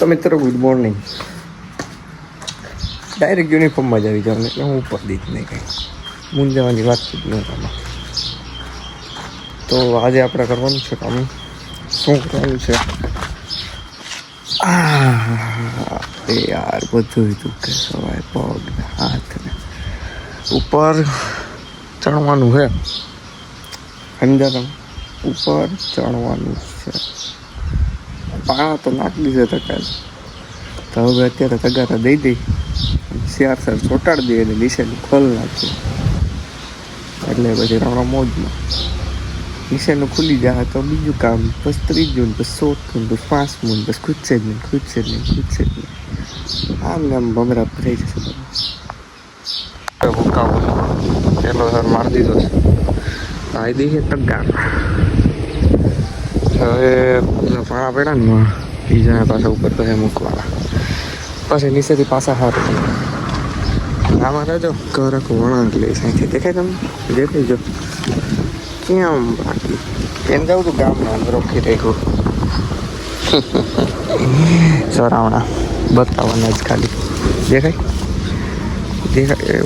તો મિત્રો good morning. Direct યુનિફોર્મમાં જ આવી જવાનું એટલે હું ઉપર દીધ નહીં કંઈ મૂંઝાવાની વાત જ નહીં આમાં. તો આજે આપણે કરવાનું છે કામ. શું કરવાનું છે? યાર બધું દુખે સવાય પગ હાથને ઉપર ચણવાનું છે. સમજાતા ઉપર ચણવાનું છે. પાણા તો નાખી દીધા તકાલ તો હવે અત્યારે તગારા દઈ દઈ શિયાર સર ચોટાડી દઈએ અને નીચેનું ખોલ નાખીએ એટલે પછી રાવણા મોજમાં નીચેનું ખુલી જાય તો બીજું કામ બસ ત્રીજું ને બસ ચોથું બસ પાંચમું બસ ખૂદશે જ નહીં આમ ને આમ ભમરા થઈ જશે ભૂકાવો પેલો સર મારી દીધો છે ભાઈ દઈએ તગાર. હવે પાણા પડ્યા ને બીજાના પાછા ઉપર પછી મૂકવાના પછી નીચેથી પાછા સારું આમાં રહેજો કરક વળાંક લે સાંજે દેખાય તમને દેખાઈ જો ક્યાં બાકી એમ જાઉં તું ગામના અંદર રોકી રાખ્યું સરાવણા બતાવવાના જ ખાલી દેખાય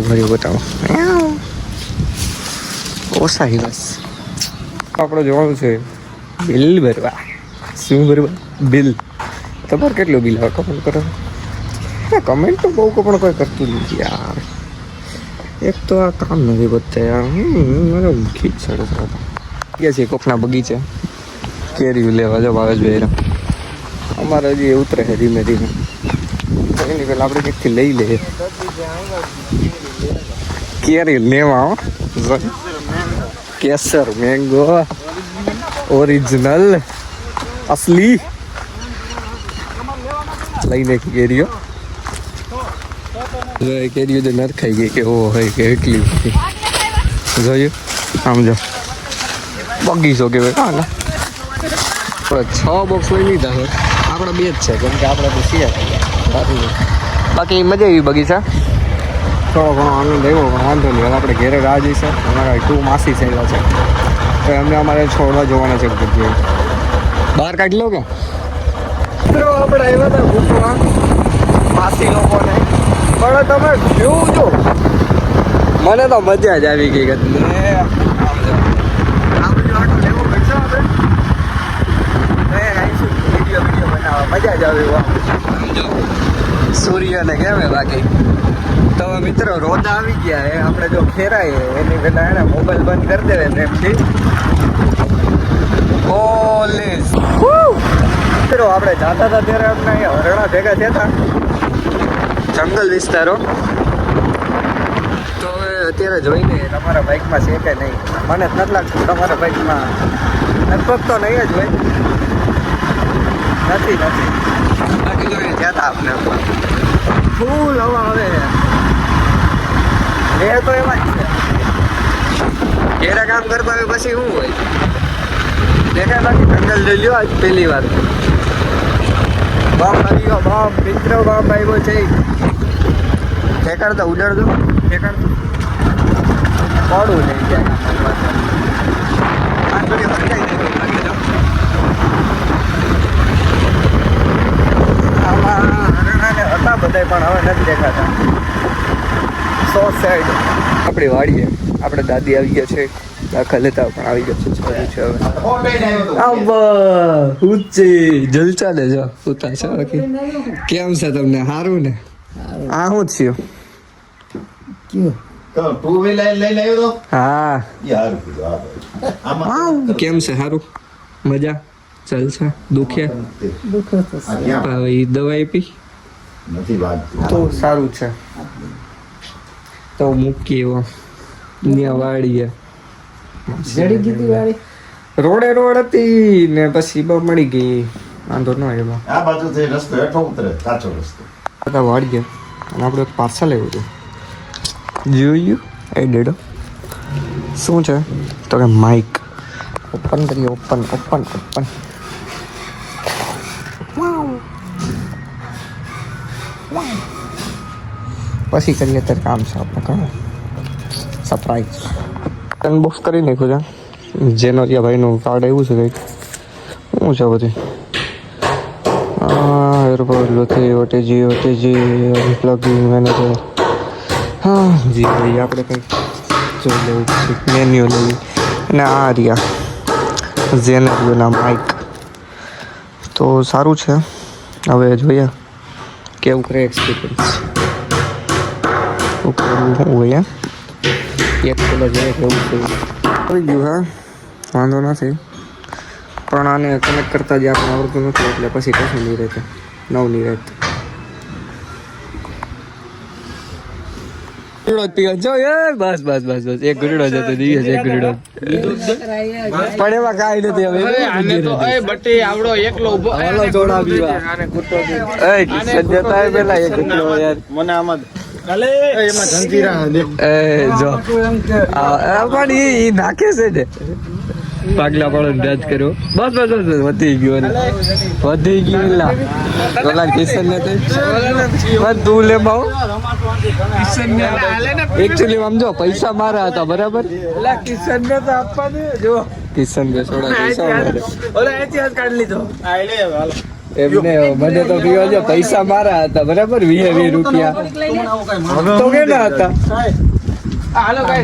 ભર્યું બતાવો ઓછા બસ આપણે જોવાનું છે બિલ ભરવા. શું ભરવા? બિલ. તમારે કેટલું બિલ આવે કમેન્ટ કરો. કમેન્ટ તો બહુ પણ કોઈ કરતું નથી યાર. એક તો આ કામ નથી બધતા યાર. મને ખીચ ચડે ગયા છે કોકના બગીચે કેરી લેવા જાવ આવે જ ભાઈ અમારે હજી ઉતરે છે ધીમે ધીમે એની પહેલાં આપણે કંઈકથી લઈ લઈએ કેરી લેવા. કેસર મેંગો ઓરિજિનલ અસલી લઈને કેરીઓ કેરીઓ તો નરખાઈ ગઈ કે ઓ હોય કે એટલી જોયું સમજો બગીચો કે ભાઈ હા 6 બોક્સ લઈ લીધા છે આપણે 2 જ છે કેમ કે આપણે તો શિયા બાકી મજા આવી બગીચા થોડો ઘણો આનંદ આવ્યો પણ વાંધો નહીં. હવે આપણે ઘેરે રાહ જઈશું. અમારા 2 માસી થયેલા છે તો એમને અમારે છોડવા જોવાના છે જગ્યાએ બહાર કાઢી લો કે મિત્રો આપણે આવ્યા હતા પૂછવા માસી લોકોને પણ તમે જોવું જો મને તો મજા જ આવી ગઈ હતી. મજા જ આવી સૂર્યને કેમે બાકી તો મિત્રો રોદ આવી ગયા એ આપણે જો ખેરાય એની પહેલા એને મોબાઈલ બંધ કરી દેવે એમથી કોલેજ મિત્રો આપણે જાતા હતા ત્યારે અમને અહીંયા હરણા ભેગા થયા હતા જંગલ વિસ્તારો તો હવે અત્યારે જોઈને તમારા બાઇકમાં છે કે નહીં મને જ નથી લાગતું તમારા બાઇકમાં લગભગ તો નહીં જ હોય નથી બાકી જોઈએ ગયા હતા આપણે ફૂલ હવા આવે એ તો એમાં જ છે ઘેરા કામ કરતા હોય પછી શું હોય દેખાય બાકી જંગલ જોઈ લ્યો આજ પહેલી વાર બાપ આવી ગયો બાપ મિત્રો બાપ આવ્યો છે દેખાડતા ઉડાડતો દેખાડતો પડું નહીં જાય આ થોડી હરકાઈ જાય આમાં હરણાને હતા બધા પણ હવે નથી દેખાતા. સો સાઈડ આપણી વાડીએ આપણે દાદી આવી ગયા છે દાખલ લેતા પણ આવી ગયો છે હવે ઊંચી જલચા દે જો ઉતા છે બાકી કેમ છે તમને સારું ને આ શું થયું ટુ વ્હીલર લઈને આવ્યો તો હા યાર કેમ છે સારું મજા જલસા દુખ્યા દવા આપી નથી વાત તો સારું છે તો મૂકી એવો ત્યાં વાડીએ જડી ગઈ વાળી રોડ હતી ને પછી મળી ગઈ વાંધો ન એમાં આ બાજુ થી રસ્તો હેઠો ઉતરે સાચો રસ્તો બધા વાડીએ અને આપણે એક પાર્સલ આવ્યું હતું જોયું એ ડેડો શું છે તો કે માઇક ઓપન કરીએ ઓપન પછી કરીએ ત્યારે કામ છે આપણે કહો સરપ્રાઈઝ અનબોક્સ કરી નાખ્યું છે જેનોરિયા ભાઈનું કાર્ડ આવ્યું છે કંઈક શું છે બધી मदरबोर्ड ओटीजी प्लगिंग मैनेजर हाँ जी भाई આપણે કંઈક જોઈ લેવું છે મેન્યુ લેવી અને આ રહ્યા ઝેનેરિયોના માઇક તો સારું છે હવે જોઈએ કેવું કરે એક્સપિરિયન્સ શું હોય એક પેલા જોઈએ કેવું થયું થઈ ગયું હા વાંધો નથી પણ આને કનેક્ટ કરતા જ આપણે આવડતું નથી એટલે પછી કશું નહીં રહેતું નવ નહીં રહેતું જો બસ એક ગુરડો જતો દિવસ એક ગુરડો પણ એમાં કાંઈ નથી હવે બટી આવડો એકલો ઉભો હાલો થોડા પીવા આને કૂટો દે એ કિશન જતા હોય પેલા એક ગુરડો યાર મને આમાં એમાં જંજીરા એ જો પણ ઈ નાખે છે ને પાગલા પાડો ડચ કર્યો બસ વધી ગયું લા પેલા કિશન ને બસ તું લે બાઉ એકચ્યુઅલી આમ જો પૈસા મારા હતા બરાબર કિશન ને તો આપવા દે જો કિશન ને થોડા પૈસા મારા ઓલા ઇતિહાસ કાઢ લીધો આ લે હાલો એમને મને તો પીવા જો પૈસા મારા હતા બરાબર 20 રૂપિયા તો કેના હતા હાલો ગાઈસ